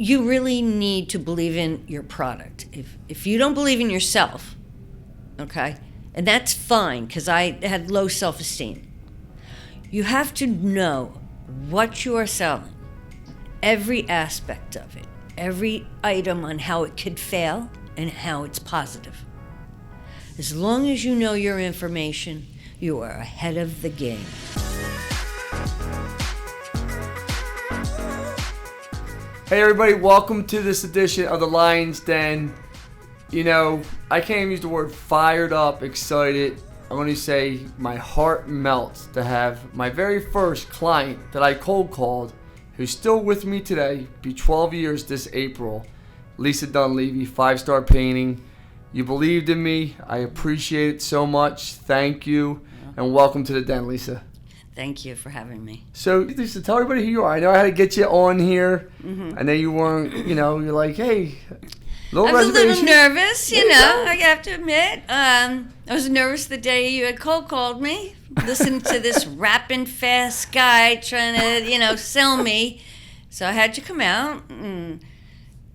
you really need to believe in your product. If you don't believe in yourself, okay, and that's fine, because I had low self-esteem. You have to know what you are selling, every aspect of it, every item on how it could fail and how it's positive. As long as you know your information, you are ahead of the game. Hey everybody, welcome to this edition of the Lion's Den. You know, I can't even use the word fired up, excited. I'm going to say my heart melts to have my very first client that I cold called, who's still with me today, be 12 years this April, Lisa Dunlevy, 5-star painting. You believed in me. I appreciate it so much. Thank you. And welcome to the Den, Lisa. Thank you for having me. So, Lisa, tell everybody who you are. I know I had to get you on here. Mm-hmm. I know you weren't, you're like, hey, I was a little nervous, I have to admit. I was nervous the day you had cold called me, listening to this rapping fast guy trying to, sell me. So I had you come out and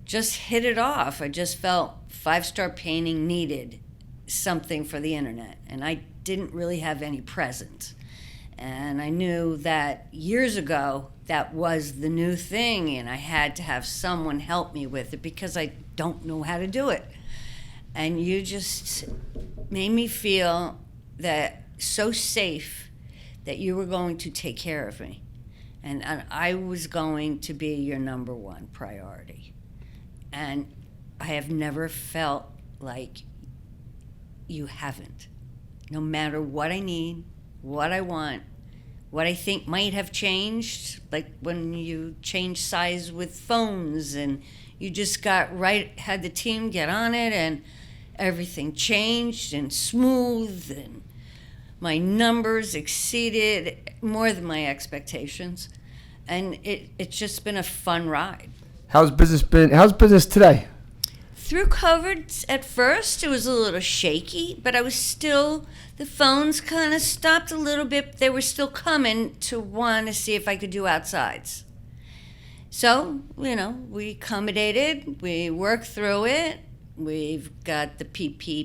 just hit it off. I just felt 5-star painting needed something for the internet, and I didn't really have any presence. And I knew that years ago that was the new thing, and I had to have someone help me with it because I don't know how to do it. And you just made me feel that so safe that you were going to take care of me. And I was going to be your number one priority. And I have never felt like you haven't. No matter what I need, what I want, what I think might have changed, like when you change size with phones and you just had the team get on it and everything changed and smooth, and my numbers exceeded more than my expectations, and it's just been a fun ride. How's business been? How's business today? Through COVID, at first, it was a little shaky, but the phones kind of stopped a little bit. They were still coming to want to see if I could do outsides. So, we accommodated, we worked through it. We've got the PPE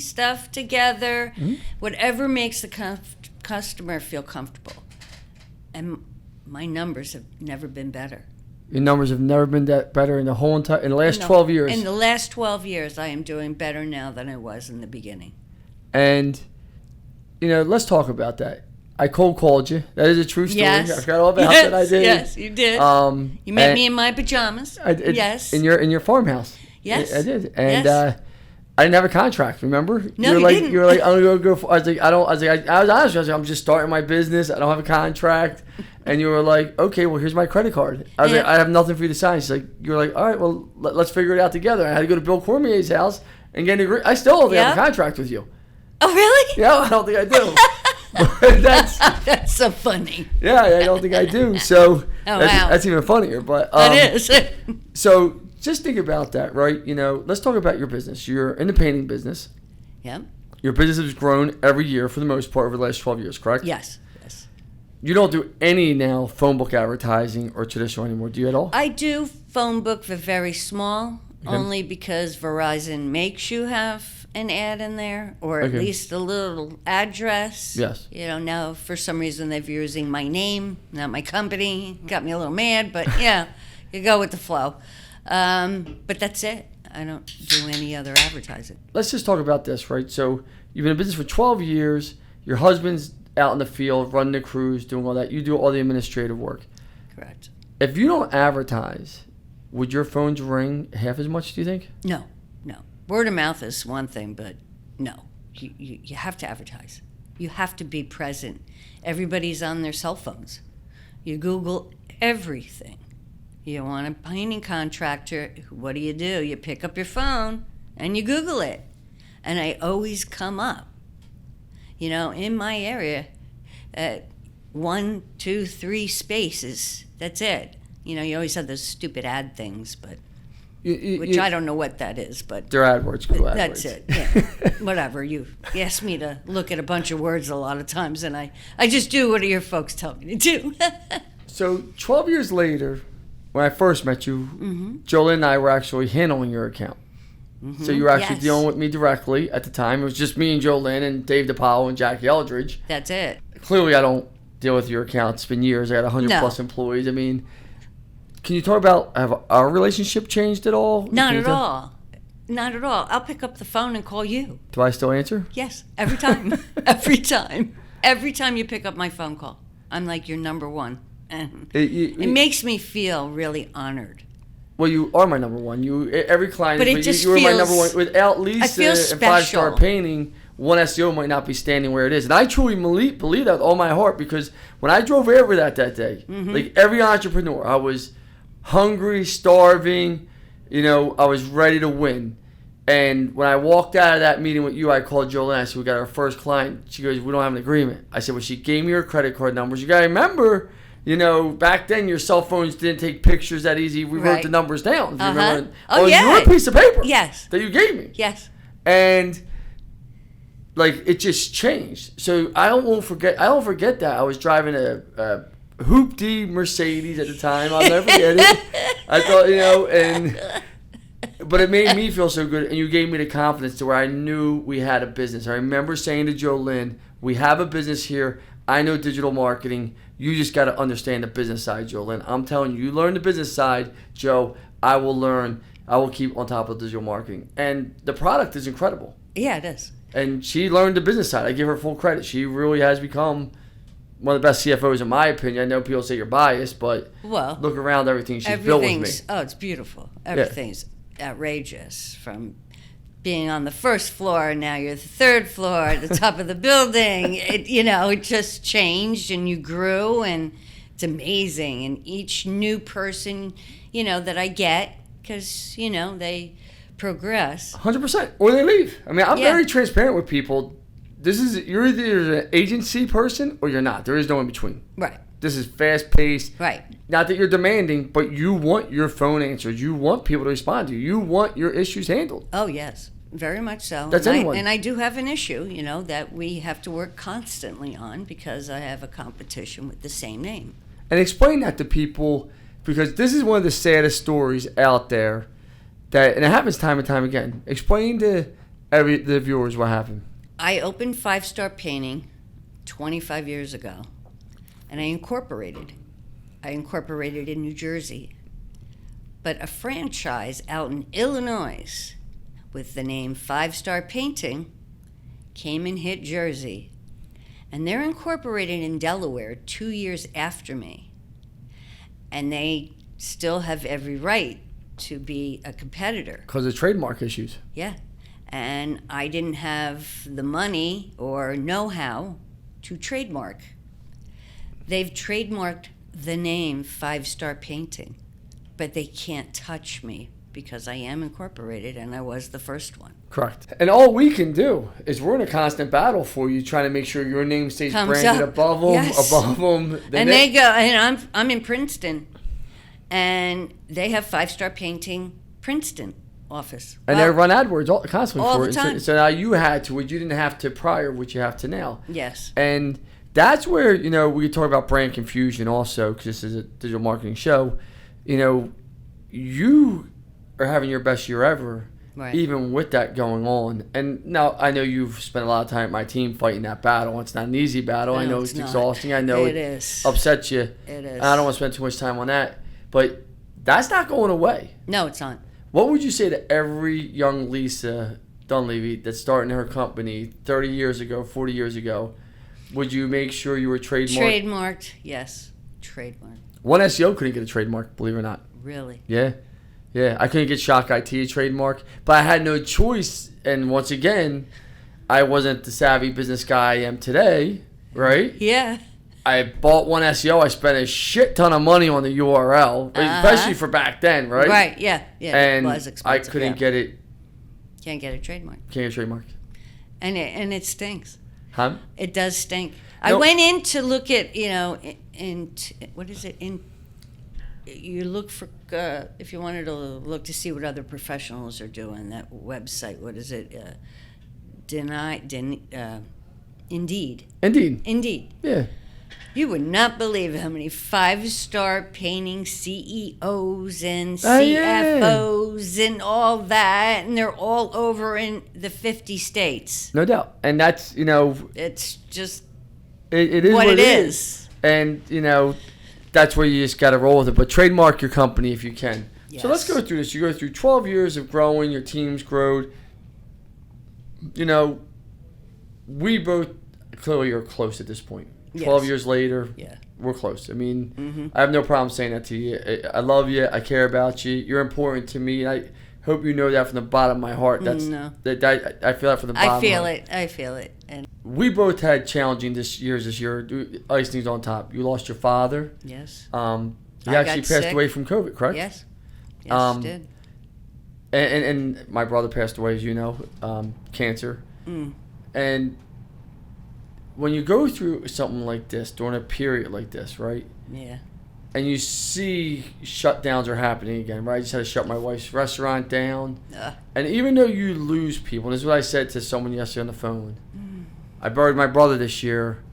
stuff together, whatever makes the customer feel comfortable. And my numbers have never been better. Your numbers have never been that better in the last 12 years. In the last 12 years, I am doing better now than I was in the beginning. And, let's talk about that. I cold called you. That is a true story. Yes. I forgot all about that. I did. Yes, you did. You met me in my pajamas. Yes. In your farmhouse. Yes. I did. And I didn't have a contract, remember? No, you didn't. You were like, I'm going to go. I was honest. I was like, I'm just starting my business. I don't have a contract. And you were like, okay, well, here's my credit card. I was like, I have nothing for you to sign. She's like, you were like, all right, well, let's figure it out together. I had to go to Bill Cormier's house and get an agreement. I still don't have a contract with you. Oh, really? Yeah, I don't think I do. But that's so funny. Yeah, I don't think I do. So that's even funnier. But it is. So just think about that, right? Let's talk about your business. You're in the painting business. Yeah. Your business has grown every year for the most part over the last 12 years, correct? Yes. You don't do any now phone book advertising or traditional anymore, do you at all? I do phone book for very small, only because Verizon makes you have an ad in there, or at least a little address. Yes. Now for some reason they're using my name, not my company. Got me a little mad, but yeah, you go with the flow. But that's it. I don't do any other advertising. Let's just talk about this, right? So you've been in business for 12 years. Your husband's out in the field, running the crews, doing all that. You do all the administrative work. Correct. If you don't advertise, would your phones ring half as much, do you think? No. Word of mouth is one thing, but no. You have to advertise. You have to be present. Everybody's on their cell phones. You Google everything. You want a painting contractor, what do? You pick up your phone and you Google it. And I always come up. In my area, 1, 2, 3 spaces. That's it. You always have those stupid ad things, but which I don't know what that is, but they're AdWords. Google AdWords. That's it. Yeah. Whatever. You ask me to look at a bunch of words a lot of times, and I just do what your folks tell me to do. So 12 years later, when I first met you, Jolene and I were actually handling your account. So you were actually dealing with me directly at the time. It was just me and Jolene and Dave DePaulo and Jackie Eldridge. That's it. Clearly, I don't deal with your account. It's been years. I got 100 plus employees. I mean, can you talk about, have our relationship changed at all? Not at all. Not at all. I'll pick up the phone and call you. Do I still answer? Yes, every time. Every time. Every time you pick up my phone call, I'm like, you're number one. And it makes me feel really honored. Well, you are my number one. Every client, but it just you were my number one. Without Lisa and 5-Star Painting, One SEO might not be standing where it is. And I truly believe that with all my heart, because when I drove over that day, like every entrepreneur, I was hungry, starving, I was ready to win. And when I walked out of that meeting with you, I called Jolene. I said, we got our first client. She goes, we don't have an agreement. I said, well, she gave me her credit card numbers. You got to remember, back then your cell phones didn't take pictures that easy. We wrote the numbers down. Do you remember? Your piece of paper. Yes. That you gave me. Yes. And it just changed. So I don't forget that. I was driving a Hoopty Mercedes at the time. I'll never forget it. I thought, but it made me feel so good, and you gave me the confidence to where I knew we had a business. I remember saying to Jolene, we have a business here. I know digital marketing. You just got to understand the business side, Jolene. I'm telling you, you learn the business side, Joe. I will learn. I will keep on top of digital marketing. And the product is incredible. Yeah, it is. And she learned the business side. I give her full credit. She really has become one of the best CFOs in my opinion. I know people say you're biased, but look around everything she's built with me. Oh, it's beautiful. Everything's outrageous. From being on the first floor, now you're the third floor at the top of the building. It just changed, and you grew, and it's amazing. And each new person, that I get, because, they progress. 100%. Or they leave. I mean, I'm very transparent with people. You're either an agency person or you're not. There is no in between. Right. This is fast paced. Right. Not that you're demanding, but you want your phone answered. You want people to respond to you. You want your issues handled. Oh, yes. Very much so. That's anyone. And I do have an issue, that we have to work constantly on, because I have a competition with the same name. And explain that to people, because this is one of the saddest stories out there, and it happens time and time again. Explain to the viewers what happened. I opened 5-Star Painting 25 years ago, and I incorporated. In New Jersey. But a franchise out in Illinois with the name 5-Star Painting came and hit Jersey. And they're incorporated in Delaware 2 years after me. And they still have every right to be a competitor. Because of trademark issues. Yeah. And I didn't have the money or know-how to trademark. They've trademarked the name 5-Star Painting, but they can't touch me because I am incorporated and I was the first one. Correct. And all we can do is we're in a constant battle for you, trying to make sure your name stays branded above them. And they go, and I'm in Princeton, and they have 5-Star Painting Princeton office. And they run AdWords constantly all for the it. time. So now you had to, what you didn't have to prior, what you have to now. Yes. And that's where, we talk about brand confusion also, because this is a digital marketing show. You are having your best year ever, right, even with that going on. And now I know you've spent a lot of time with my team fighting that battle. It's not an easy battle. I know it's exhausting. I know it is. Upsets you. It is. I don't want to spend too much time on that. But that's not going away. No, it's not. What would you say to every young Lisa Dunlevy that's starting her company 30 years ago, 40 years ago? Would you make sure you were trademarked? Trademarked, yes. Trademarked. One SEO couldn't get a trademark, believe it or not. Really? Yeah. I couldn't get Shock IT a trademark, but I had no choice. And once again, I wasn't the savvy business guy I am today, right? Yeah. I bought One SEO. I spent a shit ton of money on the URL, especially for back then, right? Right, yeah. And it was expensive, I couldn't get it. Can't get a trademark. Can't get a trademark. And it stinks. Huh? It does stink. I went in to look at, what is it? You look for, if you wanted to look to see what other professionals are doing, that website, what is it? Indeed. Indeed. Indeed. Yeah. You would not believe how many 5-star painting CEOs and Oh, yeah. CFOs and all that, and they're all over in the 50 states. No doubt. And that's, It's just it is what it is. And, that's where you just got to roll with it. But trademark your company if you can. Yes. So let's go through this. You go through 12 years of growing, your team's growed. We both clearly are close at this point. 12 years later, we're close. I mean, I have no problem saying that to you. I love you. I care about you. You're important to me. I hope you know that from the bottom of my heart. I feel that from the bottom. I feel it. And we both had challenging this year. Icing's on top. You lost your father. yes. He actually passed away from COVID, correct? Yes. Yes, did. And my brother passed away, as you know, cancer. And when you go through something like this, during a period like this, right? Yeah. And you see shutdowns are happening again, right? I just had to shut my wife's restaurant down. And even though you lose people, and this is what I said to someone yesterday on the phone. I buried my brother this year.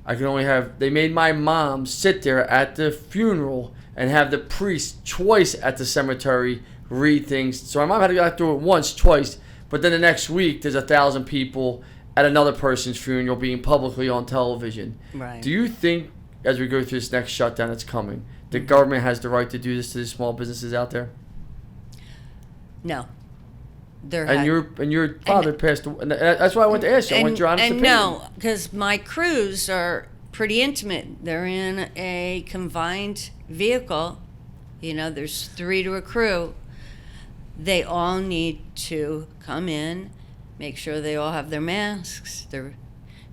They made my mom sit there at the funeral and have the priest twice at the cemetery read things. So my mom had to go through it once, twice. But then the next week, there's 1,000 people at another person's funeral being publicly on television. Right. Do you think, as we go through this next shutdown that's coming, the government has the right to do this to the small businesses out there? No. Your father passed away. And that's why I went to ask you. I want your honest opinion. No, because my crews are pretty intimate. They're in a confined vehicle. There's 3 to a crew. They all need to come in, make sure they all have their masks, their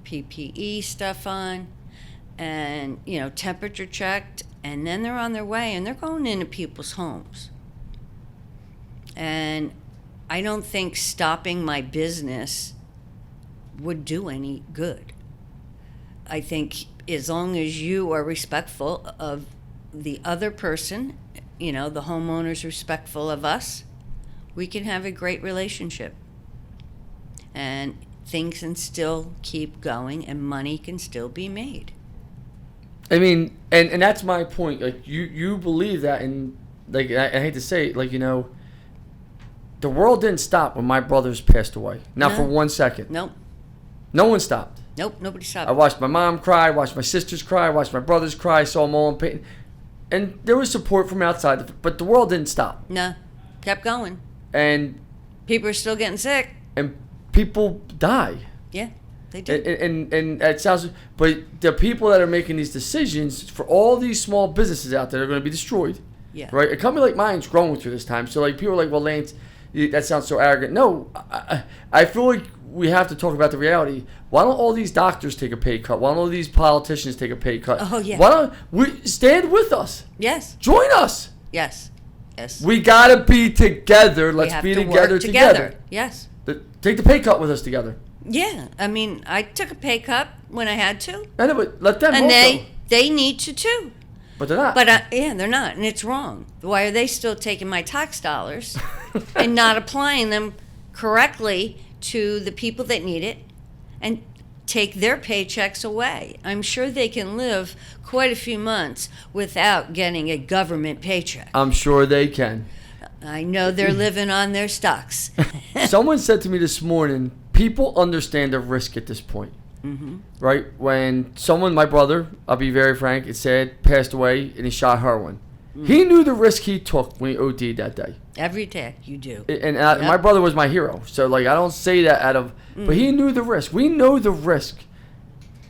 PPE stuff on, and, temperature checked, and then they're on their way, and they're going into people's homes. And I don't think stopping my business would do any good. I think as long as you are respectful of the other person, the homeowner's respectful of us, we can have a great relationship. And things can still keep going and money can still be made. I mean, and that's my point. Like, you believe that, and like I hate to say it, the world didn't stop when my brothers passed away. Not for 1 second. Nope. No one stopped. Nope, nobody stopped. I watched my mom cry, watched my sisters cry, watched my brothers cry, saw them all in pain. And there was support from outside, but the world didn't stop. No, kept going. And people are still getting sick. And people die. Yeah, they do. And it sounds, but the people that are making these decisions for all these small businesses out there are going to be destroyed. Yeah. Right? A company like mine's growing through this time. So like people are like, well, Lance, that sounds so arrogant. No, I feel like we have to talk about the reality. Why don't all these doctors take a pay cut? Why don't all these politicians take a pay cut? Oh, yeah. Why don't we stand with us? Yes. Join us. Yes. Yes. We gotta be together. Let's be together. Yes. Take the pay cut with us together. Yeah. I mean, I took a pay cut when I had to. I know, but let them and also. they need to too. But they're not. But they're not, and it's wrong. Why are they still taking my tax dollars and not applying them correctly to the people that need it and take their paychecks away? I'm sure they can live quite a few months without getting a government paycheck. I'm sure they can. I know they're living on their stocks. Someone said to me this morning, people understand the risk at this point. Mm-hmm. Right? When my brother, I'll be very frank, it said, passed away and he shot heroin. Mm. He knew the risk he took when he OD'd that day. Every day you do. And my brother was my hero. So, like, I don't say that out of... Mm. But he knew the risk. We know the risk.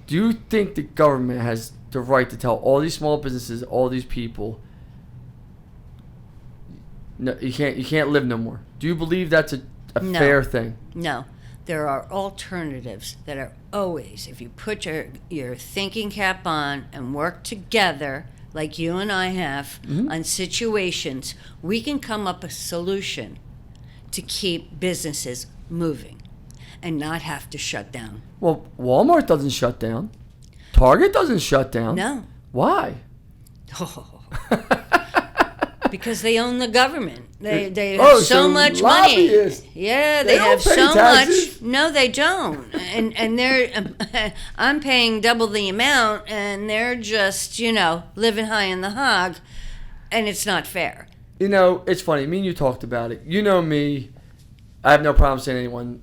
Do you think the government has the right to tell all these small businesses, all these people, no, you can't live no more? Do you believe that's a fair thing? No. There are alternatives that are always, if you put your thinking cap on and work together, like you and I have, mm-hmm. on situations, we can come up with a solution to keep businesses moving and not have to shut down. Well, Walmart doesn't shut down. Target doesn't shut down. No. Why? Oh. Because they own the government. They have Oh, so so much lobbyists. money. Yeah, They they don't have pay so taxes. much. No, they don't. And they're I'm paying double the amount, and they're just living high in the hog, and it's not fair. It's funny. Me and you talked about it. You know me. I have no problem saying to anyone.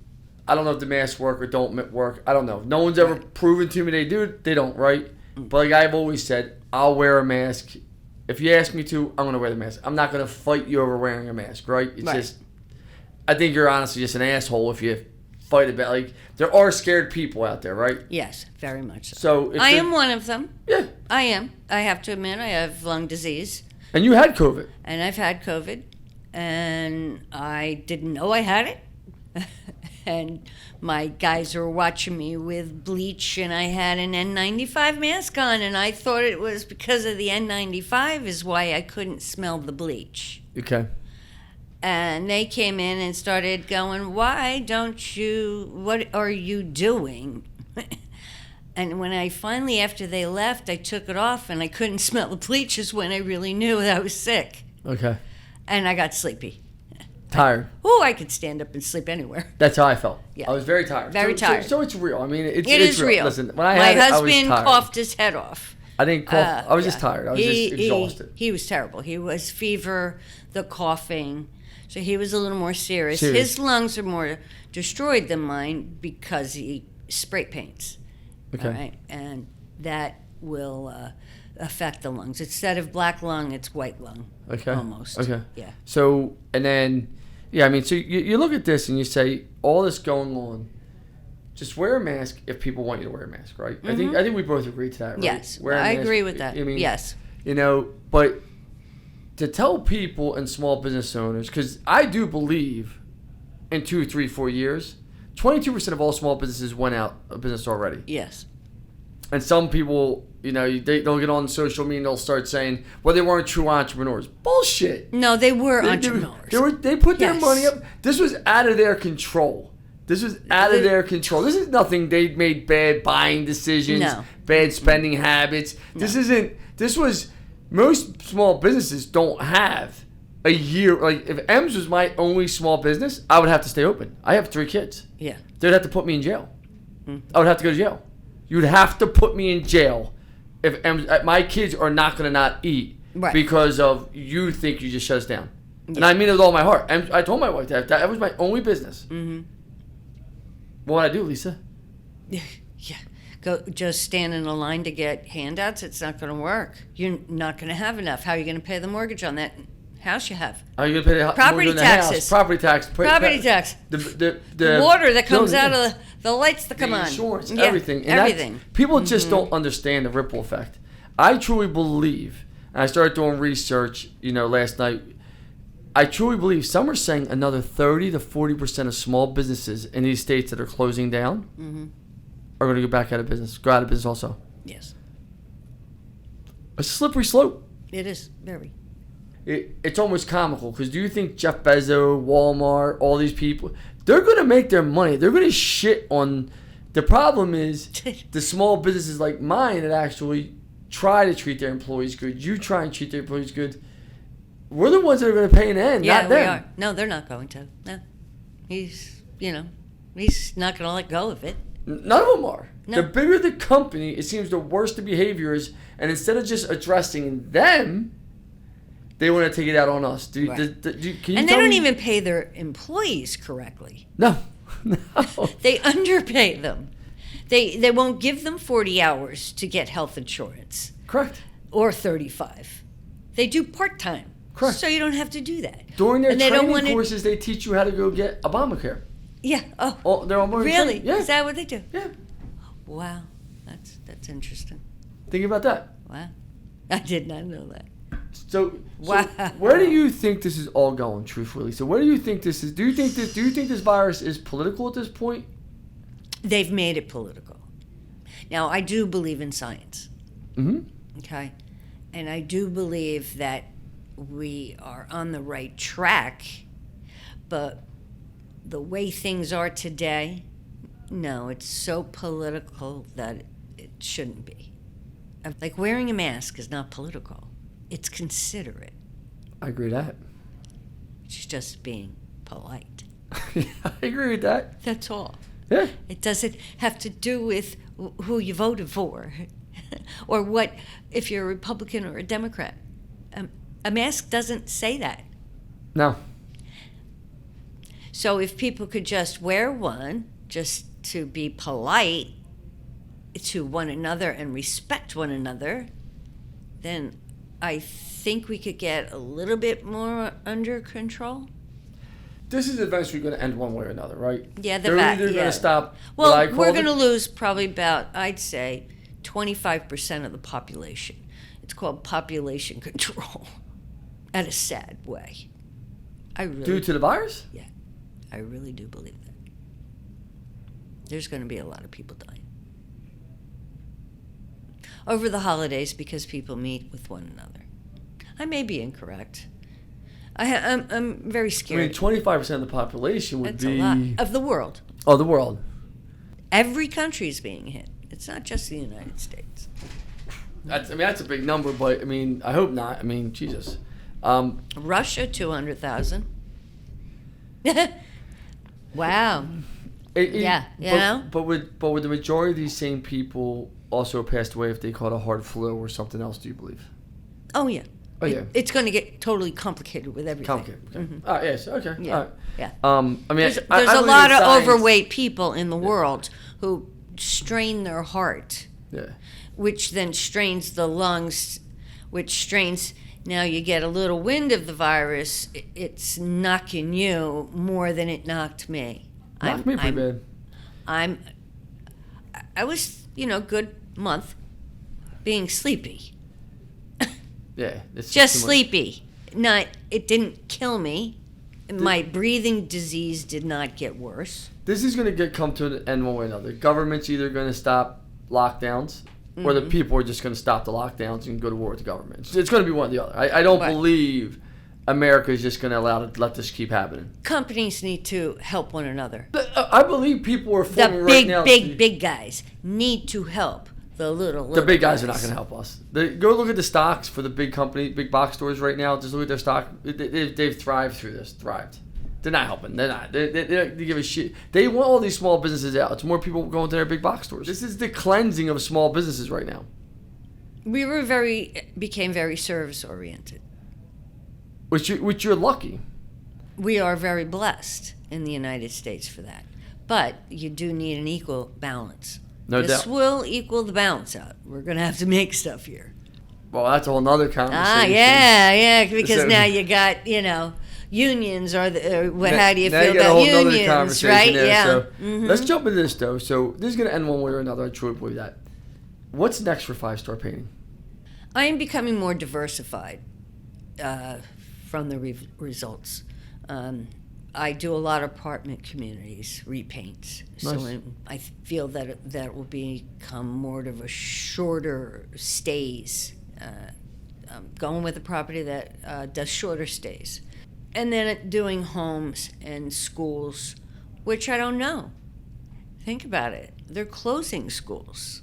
I don't know if the masks work or don't work. I don't know. No one's ever proven to me they do. They don't, right? But like I've always said, I'll wear a mask. If you ask me to, I'm going to wear the mask. I'm not going to fight you over wearing a mask, right? It's just, I think you're honestly just an asshole if you fight about, like, there are scared people out there, right? Yes, very much so. So I am one of them. Yeah. I am. I have to admit, I have lung disease. And you had COVID. And I've had COVID. And I didn't know I had it. And my guys were watching me with bleach, and I had an N95 mask on, and I thought it was because of the N95 is why I couldn't smell the bleach. Okay. And they came in and started going, what are you doing? And when I finally, after they left, I took it off, and I couldn't smell the bleach is when I really knew that I was sick. Okay. And I got sleepy. Tired. Oh, I could stand up and sleep anywhere. That's how I felt. Yeah. I was very tired. Very tired. So it's real. I mean, it is real. Listen, when I My had husband it, I was tired. coughed his head off. I didn't cough. I was just tired. I was just exhausted. He was terrible. He was fever, the coughing. So he was a little more serious. His lungs are more destroyed than mine because he spray paints. Okay. All right? And that will affect the lungs. Instead of black lung, it's white lung. Okay. Almost. Okay. Yeah. So, and then, I mean, so you look at this and you say, all this going on, just wear a mask if people want you to wear a mask, right? Mm-hmm. I think we both agree to that, right? Yes. Wear a I mask. agree with that. I mean, yes. But to tell people and small business owners, because I do believe in 2, 3, 4 years, 22% of all small businesses went out of business already. Yes. And some people, they'll get on social media and they'll start saying, well, they weren't true entrepreneurs. Bullshit. No, they were entrepreneurs. They put their money up. This was out of their control. This is nothing. They made bad buying decisions, bad spending habits. No. Most small businesses don't have a year. Like, if M's was my only small business, I would have to stay open. I have 3 kids. Yeah. They'd have to put me in jail. I would have to go to jail. You'd have to put me in jail if my kids are not going to not eat because of you think you just shut us down. Yeah. And I mean it with all my heart. And I told my wife that was my only business. Mm-hmm. What would I do, Lisa? Yeah. Go just stand in a line to get handouts. It's not going to work. You're not going to have enough. How are you going to pay the mortgage on that house you have? How are you going to pay the property taxes? Property tax. Property tax. The water that comes out of the lights that come on. Insurance, everything. And everything. People just don't understand the ripple effect. I truly believe, and I started doing research, last night. I truly believe some are saying another 30 to 40% of small businesses in these states that are closing down are going to go back out of business, go out of business also. Yes. A slippery slope. It is, very. It's almost comical because do you think Jeff Bezos, Walmart, all these people, they're going to make their money. They're going to shit on. The problem is the small businesses like mine that actually try to treat their employees good. You try and treat their employees good. We're the ones that are going to pay an end, not them. We are. No, they're not going to. No. He's not going to let go of it. None of them are. No. The bigger the company, it seems the worse the behavior is. And instead of just addressing them, they want to take it out on us. Can you and they don't even pay their employees correctly. No. They underpay them. They won't give them 40 hours to get health insurance. Correct. Or 35. They do part-time. Correct. So you don't have to do that. During their training courses, they teach you how to go get Obamacare. Yeah. They're on really? Yeah. Is that what they do? Yeah. Wow. That's interesting. Think about that. Wow. I did not know that. So where do you think this is all going, truthfully? So where do you think this is? Do you think this virus is political at this point? They've made it political. Now, I do believe in science. Mm-hmm. Okay? And I do believe that we are on the right track, but the way things are today, no, it's so political that it shouldn't be. Like wearing a mask is not political. It's considerate. I agree with that. She's just being polite. Yeah, I agree with that. That's all. Yeah. It doesn't have to do with who you voted for or what, if you're a Republican or a Democrat. A mask doesn't say that. No. So if people could just wear one, just to be polite to one another and respect one another, then I think we could get a little bit more under control. This is eventually going to end one way or another, right? Yeah, They're either going to stop. Well, we're going to lose probably about, I'd say, 25% of the population. It's called population control. At a sad way. Due to the virus? Yeah, I really do believe that. There's going to be a lot of people dying over the holidays because people meet with one another. I may be incorrect. I'm very scared. I mean, 25% of the population would That's be... a lot. Of the world. Oh, the world. Every country is being hit. It's not just the United States. That's a big number, but, I hope not. Jesus. Russia, 200,000. Wow. But would the majority of these same people also passed away if they caught a hard flu or something else, do you believe? Oh, yeah. Oh, yeah. It's going to get totally complicated with everything. Complicated. Okay. Mm-hmm. Yes. Okay. Yeah. All right. Yeah. There's a lot of overweight people in the world who strain their heart, which then strains the lungs, which strains. Now you get a little wind of the virus, it's knocking you more than it knocked me. Knocked me pretty bad. I was, good month being sleepy. Yeah. Just sleepy. It didn't kill me. My breathing disease did not get worse. This is going to come to an end one way or another. Government's either going to stop lockdowns, or the people are just going to stop the lockdowns and go to war with the government. It's going to be one or the other. I don't believe America is just going to let this keep happening. Companies need to help one another. I believe people are forming right now. The big guys need to help the little The big guys are not going to help us. Go look at the stocks for the big big box stores right now. Just look at their stock. They've thrived through this. They're not helping. They're not. They give a shit. They want all these small businesses out. It's more people going to their big box stores. This is the cleansing of small businesses right now. We became very service oriented. Which you're lucky. We are very blessed in the United States for that. But you do need an equal balance. No doubt. This will equal the balance out. We're going to have to make stuff here. Well, that's a whole nother conversation. Because now you got, unions how do you feel about unions, right? There. So let's jump into this, though. So this is going to end one way or another. I truly believe that. What's next for 5-Star Painting? I am becoming more diversified from the results. I do a lot of apartment communities, repaints. Nice. So I feel that will become more of a shorter stays. I'm going with a property that does shorter stays. And then doing homes and schools, which I don't know. Think about it. They're closing schools.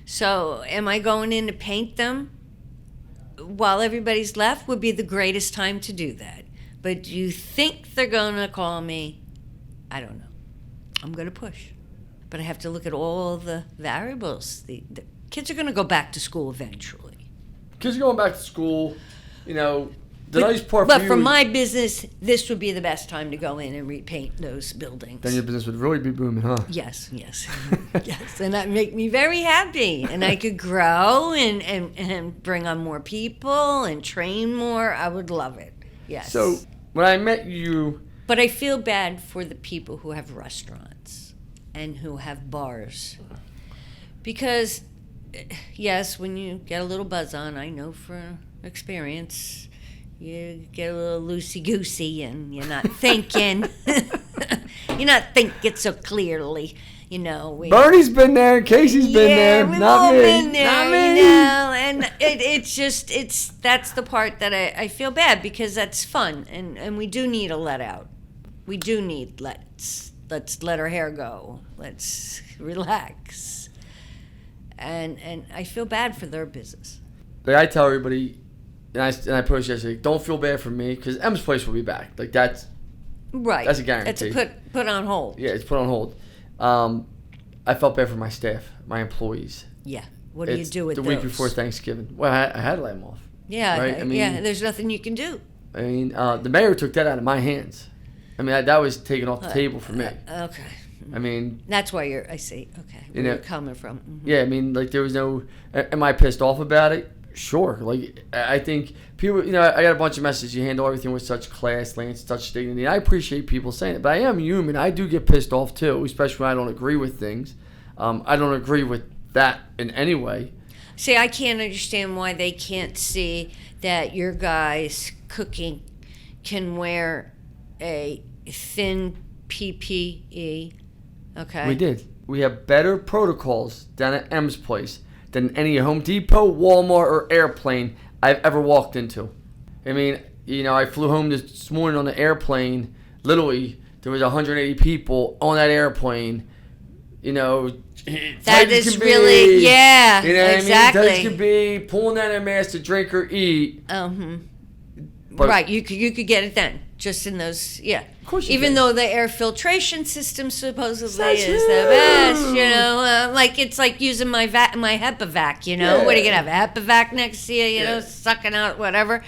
So am I going in to paint them while everybody's left? Would be the greatest time to do that. But do you think they're going to call me? I don't know. I'm going to push. But I have to look at all the variables. The kids are going to go back to school eventually. Kids are going back to school, The nice part but for my business, this would be the best time to go in and repaint those buildings. Then your business would really be booming, huh? Yes. Yes, and that make me very happy. And I could grow and bring on more people and train more. I would love it. Yes. So when I met you... But I feel bad for the people who have restaurants and who have bars. Because, yes, when you get a little buzz on, I know from experience... You get a little loosey-goosey and you're not thinking. You're not thinking so clearly, Bernie's been there, Casey's been there, we've not all me. Been there, not me. And that's the part that I feel bad because that's fun and we do need a let out. We do need let's let our hair go. Let's relax. And I feel bad for their business. Like I tell everybody, and I posted yesterday, don't feel bad for me because M's Place will be back. Like that's right. That's a guarantee. It's put on hold. Yeah, it's put on hold. I felt bad for my staff, my employees. Yeah. What do you do with the those? week before Thanksgiving? Well, I had to lay them off. Yeah. Right? I mean, there's nothing you can do. I mean, the mayor took that out of my hands. I mean, that was taken off the table for me. Okay. I mean, that's why I see. Okay, where you're coming from. Mm-hmm. Yeah, I mean, like there was no. Am I pissed off about it? Sure. Like I think people, I got a bunch of messages. You handle everything with such class, Lance, such dignity. I appreciate people saying it, but I am human. I do get pissed off too, especially when I don't agree with things. I don't agree with that in any way. See, I can't understand why they can't see that your guys cooking can wear a thin PPE. Okay. We did. We have better protocols down at M's Place than any Home Depot, Walmart, or airplane I've ever walked into. I mean, I flew home this morning on the airplane. Literally, there was 180 people on that airplane. That is really, yeah, exactly. Tight could be pulling down their mask to drink or eat. Right, you could get it then, just in those, yeah. Of course even though the air filtration system supposedly is the best, like it's like using my HEPA vac, Yeah. What are you gonna have, a HEPA vac next to you, sucking out whatever?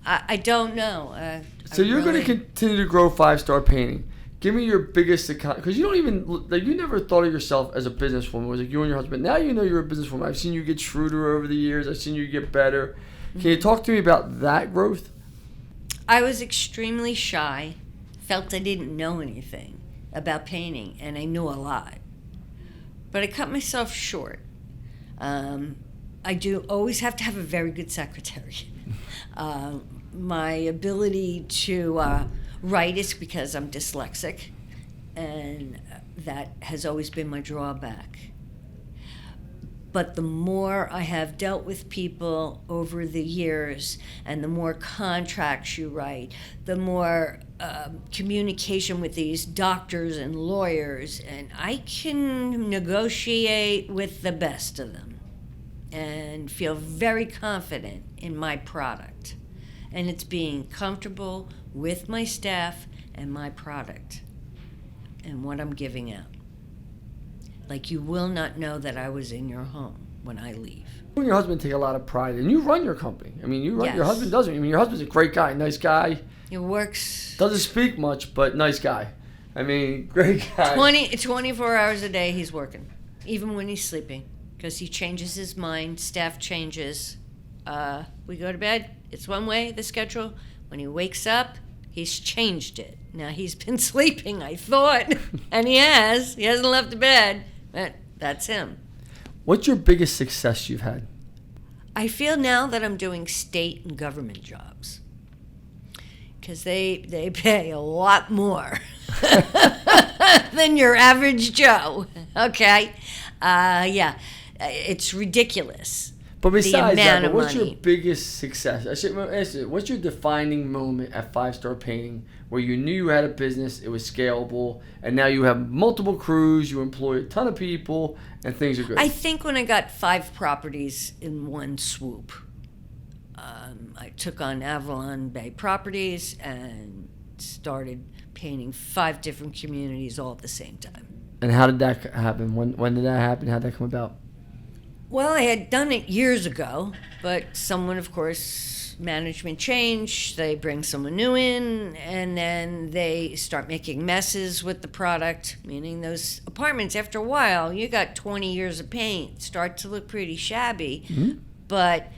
I don't know. So you're going to continue to grow 5-Star Painting. Give me your biggest account, because you don't even, you never thought of yourself as a businesswoman. It was like you and your husband. Now you're a businesswoman. I've seen you get shrewder over the years. I've seen you get better. Can you talk to me about that growth? I was extremely shy, felt I didn't know anything about painting, and I knew a lot. But I cut myself short. I do always have to have a very good secretary. My ability to write is because I'm dyslexic, and that has always been my drawback. But the more I have dealt with people over the years, and the more contracts you write, the more communication with these doctors and lawyers, and I can negotiate with the best of them and feel very confident in my product. And it's being comfortable with my staff and my product and what I'm giving out. Like, you will not know that I was in your home when I leave. You and your husband take a lot of pride, and you run your company. I mean, Yes. Your husband doesn't. I mean, your husband's a great guy, nice guy. It works. Doesn't speak much, but nice guy. I mean, great guy. 24 hours a day he's working, even when he's sleeping, because he changes his mind, staff changes. We go to bed, it's one way, the schedule. When he wakes up, he's changed it. Now, he's been sleeping, I thought, and he hasn't left the bed, but that's him. What's your biggest success you've had? I feel now that I'm doing state and government jobs, because they pay a lot more than your average Joe, okay? Yeah, it's ridiculous. But besides that, what's money. your biggest success? What's your defining moment at 5-Star Painting where you knew you had a business, it was scalable, and now you have multiple crews, you employ a ton of people, and things are good? I think when I got 5 properties in one swoop, I took on Avalon Bay Properties and started painting 5 different communities all at the same time. And how did that happen? When did that happen? How did that come about? Well, I had done it years ago, but someone, of course, management changed. They bring someone new in, and then they start making messes with the product, meaning those apartments, after a while, you got 20 years of paint, start to look pretty shabby. Mm-hmm. But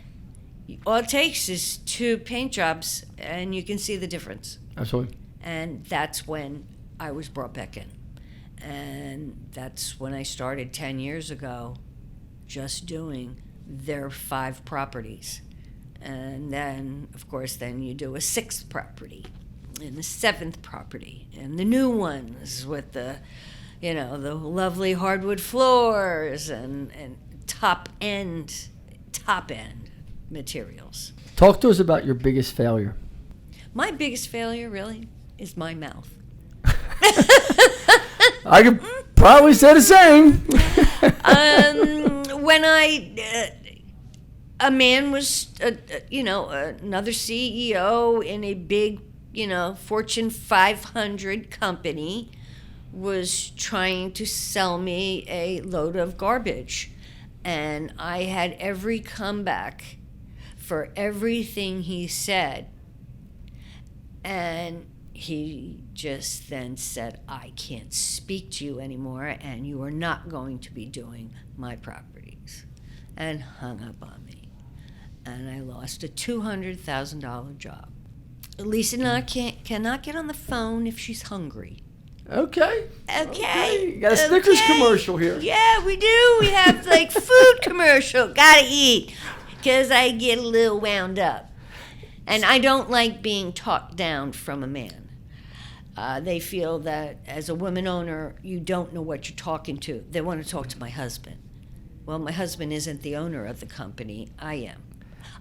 all it takes is 2 paint jobs, and you can see the difference. Absolutely. And that's when I was brought back in. And that's when I started 10 years ago, just doing their 5 properties. And then, of course, then you do a 6th property and a 7th property and the new ones with the, the lovely hardwood floors and top end materials. Talk to us about your biggest failure. My biggest failure, really, is my mouth. I could probably say the same. When I a man was, another CEO in a big, Fortune 500 company was trying to sell me a load of garbage. And I had every comeback for everything he said. And he just then said, I can't speak to you anymore, and you are not going to be doing my properties. And hung up on me. And I lost a $200,000 job. Lisa cannot get on the phone if she's hungry. Okay. Okay. You got a Snickers commercial here. Yeah, we do. We have like food commercial. Gotta eat. Because I get a little wound up. And I don't like being talked down from a man. They feel that as a woman owner, you don't know what you're talking to. They want to talk to my husband. Well, my husband isn't the owner of the company. I am.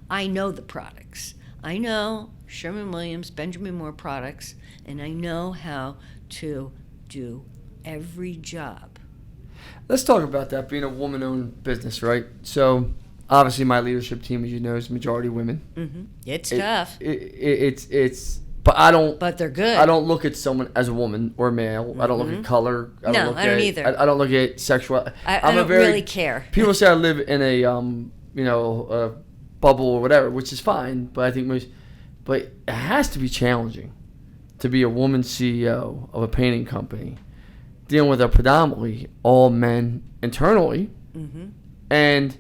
I know the products. I know Sherwin-Williams, Benjamin Moore products, and I know how to do every job. Let's talk about that, being a woman-owned business, right? So, obviously, my leadership team, as you know, is majority women. Mm-hmm. It's tough. But I don't. But they're good. I don't look at someone as a woman or male. Mm-hmm. I don't look at color. I don't either. I don't look at sexual. I don't really care. People say I live in a a bubble or whatever, which is fine. But I think but it has to be challenging to be a woman CEO of a painting company, dealing with a predominantly all men internally, mm-hmm. and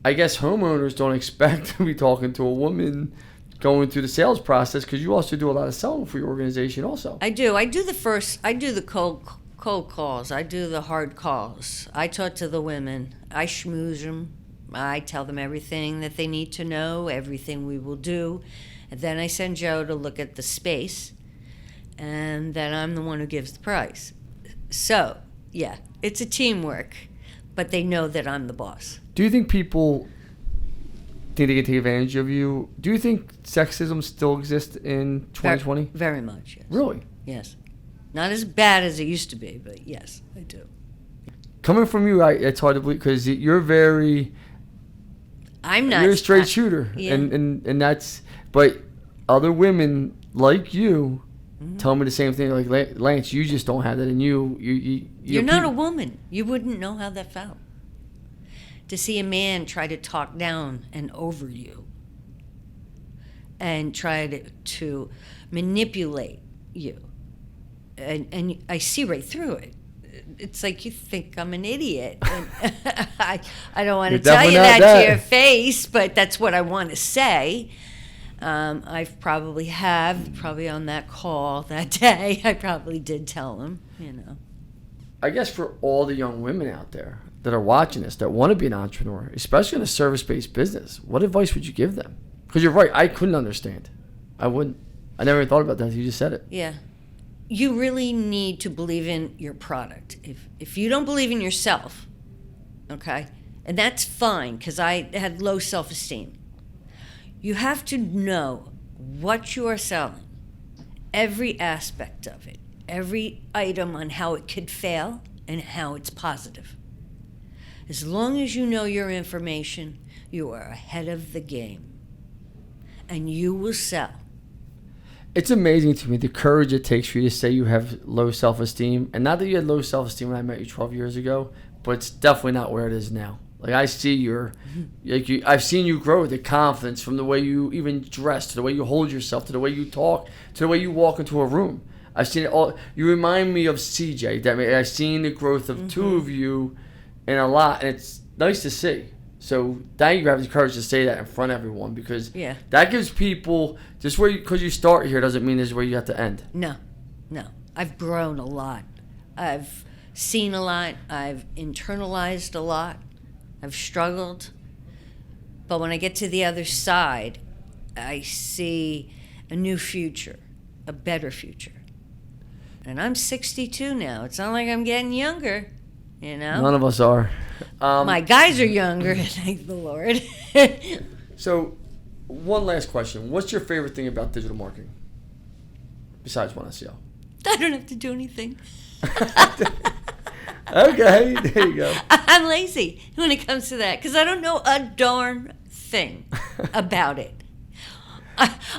I guess homeowners don't expect to be talking to a woman going through the sales process, because you also do a lot of selling for your organization also. I do. I do the cold calls. I do the hard calls. I talk to the women. I schmooze them. I tell them everything that they need to know, everything we will do. And then I send Joe to look at the space, and then I'm the one who gives the price. So, yeah, it's a teamwork, but they know that I'm the boss. Do you think people think they can take advantage of you? Do you think sexism still exists in 2020? Very much, yes. Really? Yes. Not as bad as it used to be, but yes, I do. Coming from you, it's hard to believe, because you're very... I'm not... You're a straight shooter. Yeah. And that's... But other women like you mm-hmm. tell me the same thing. Like, Lance, you just don't have that in you. You're not a woman. You wouldn't know how that felt. To see a man try to talk down and over you and try to manipulate you. And I see right through it. It's like you think I'm an idiot. And I don't want to tell you that to your face, but that's what I want to say. I've probably on that call that day, I probably did tell him, I guess for all the young women out there that are watching this, that want to be an entrepreneur, especially in a service-based business, what advice would you give them? Because you're right, I couldn't understand. I wouldn't. I never even thought about that until you just said it. Yeah. You really need to believe in your product. If you don't believe in yourself, okay, and that's fine, because I had low self-esteem. You have to know what you are selling, every aspect of it, every item on how it could fail and how it's positive. As long as you know your information, you are ahead of the game, and you will sell. It's amazing to me the courage it takes for you to say you have low self-esteem. And not that you had low self-esteem when I met you 12 years ago, but it's definitely not where it is now. Like, I see I've seen you grow, the confidence from the way you even dress, to the way you hold yourself, to the way you talk, to the way you walk into a room. I've seen it all. You remind me of CJ. I've seen the growth of mm-hmm. two of you in a lot, and it's nice to see. So thank you for having the courage to say that in front of everyone, because that gives people, just because you start here doesn't mean this is where you have to end. No. I've grown a lot. I've seen a lot. I've internalized a lot. I've struggled. But when I get to the other side, I see a new future, a better future. And I'm 62 now. It's not like I'm getting younger, None of us are. My guys are younger, thank the Lord. So, one last question. What's your favorite thing about digital marketing? Besides One SEO. I don't have to do anything. Okay, there you go. I'm lazy when it comes to that because I don't know a darn thing about it.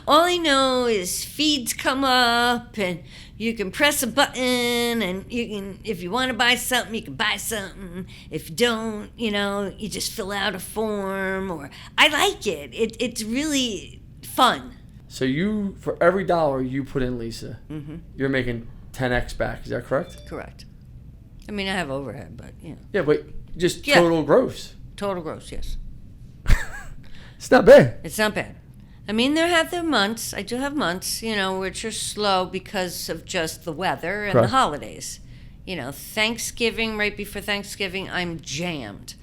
All I know is feeds come up and you can press a button and you can, if you want to buy something, you can buy something. If you don't, you just fill out a form. Or I like it. It's really fun. So you, for every dollar you put in, Lisa, Mm-hmm. you're making 10x back. Is that correct? Correct. I mean, I have overhead, but Yeah, but just total gross. Total gross, yes. It's not bad. It's not bad. I mean, there have their months. I do have months, which are slow because of just the weather and the holidays. Thanksgiving, right before Thanksgiving, I'm jammed.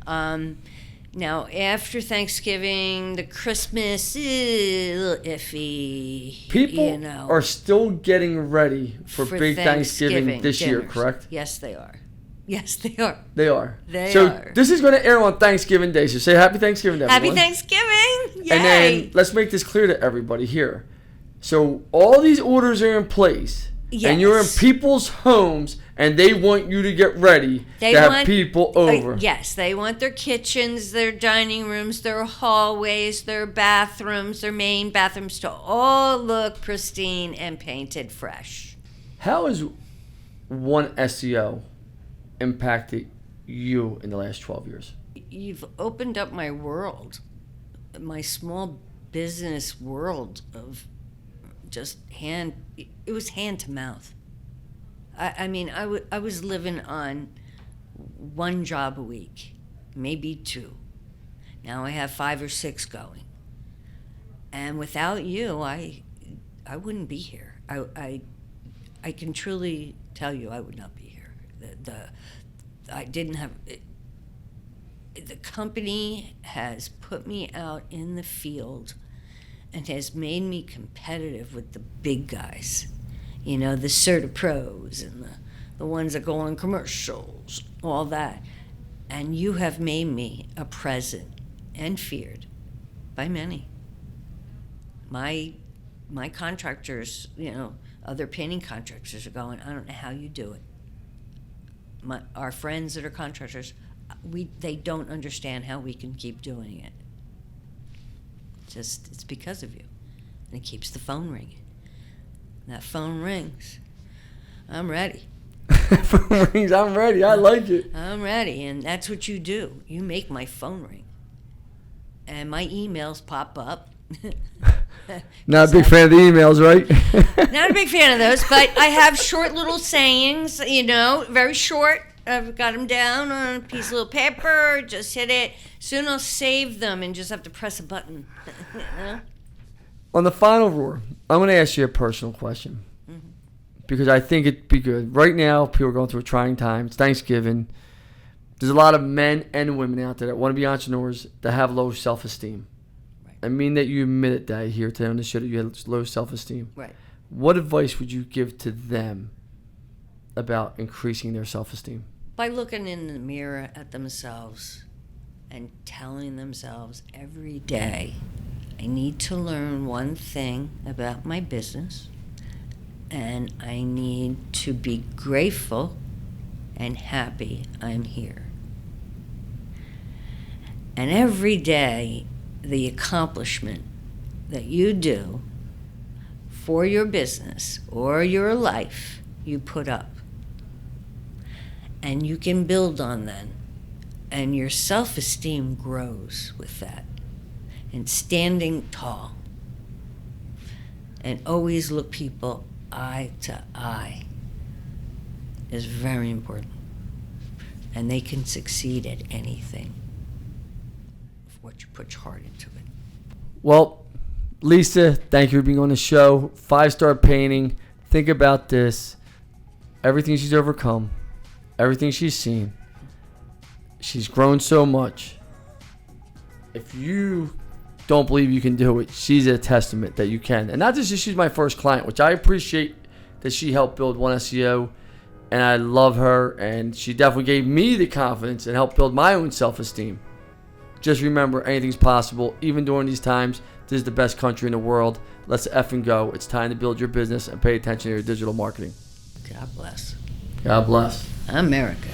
Now, after Thanksgiving, the Christmas is a little iffy. People are still getting ready for big Thanksgiving this year, dinners. correct? Yes, they are. Yes, they are. They are. They so are. This is going to air on Thanksgiving Day. So say Happy Thanksgiving, everyone. Happy Thanksgiving! Yay! And then let's make this clear to everybody here. So all these orders are in place. Yes. And you're in people's homes, and they want you to get ready to have people over. Yes, they want their kitchens, their dining rooms, their hallways, their bathrooms, their main bathrooms to all look pristine and painted fresh. How has one SEO impacted you in the last 12 years? You've opened up my world, my small business world of just it was hand to mouth. I was living on one job a week, maybe two. Now I have 5 or 6 going. And without you, I wouldn't be here. I can truly tell you I would not be here. I didn't have the company has put me out in the field and has made me competitive with the big guys, the Certa Pros and the ones that go on commercials, all that. And you have made me a present and feared by many. My contractors, other painting contractors are going, I don't know how you do it. Our friends that are contractors, they don't understand how we can keep doing it. It's because of you. And it keeps the phone ringing. That phone rings. I'm ready. Phone rings, I'm ready. I like it. I'm ready. And that's what you do. You make my phone ring. And my emails pop up. Not a big fan of the emails, right? Not a big fan of those, but I have short little sayings, very short. I've got them down on a piece of little paper, just hit it. Soon I'll save them and just have to press a button. On the final roar, I'm going to ask you a personal question. Mm-hmm. Because I think it'd be good. Right now, people are going through a trying time. It's Thanksgiving. There's a lot of men and women out there that want to be entrepreneurs that have low self-esteem. Right. I mean that you admit it, that here today on the show that you have low self-esteem. Right. What advice would you give to them about increasing their self-esteem? By looking in the mirror at themselves and telling themselves every day, I need to learn one thing about my business, and I need to be grateful and happy I'm here. And every day, the accomplishment that you do for your business or your life, you put up. And you can build on that. And your self-esteem grows with that. And standing tall. And always look people eye to eye is very important. And they can succeed at anything if what you put your heart into it. Well, Lisa, thank you for being on the show. 5-star painting. Think about this. Everything she's overcome. Everything she's seen. She's grown so much. If you don't believe you can do it, she's a testament that you can. And not just she's my first client, which I appreciate that she helped build One SEO. And I love her. And she definitely gave me the confidence and helped build my own self-esteem. Just remember, anything's possible. Even during these times, this is the best country in the world. Let's effing go. It's time to build your business and pay attention to your digital marketing. God bless. God bless. America.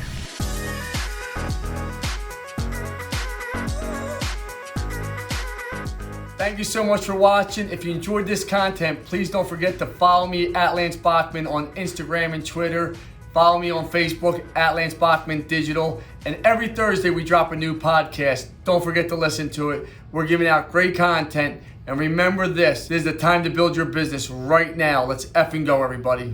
Thank you so much for watching. If you enjoyed this content, please don't forget to follow me at Lance Bachman on Instagram and Twitter. Follow me on Facebook at Lance Bachman Digital. And every Thursday we drop a new podcast. Don't forget to listen to it. We're giving out great content. And remember this is the time to build your business right now. Let's effing go, everybody.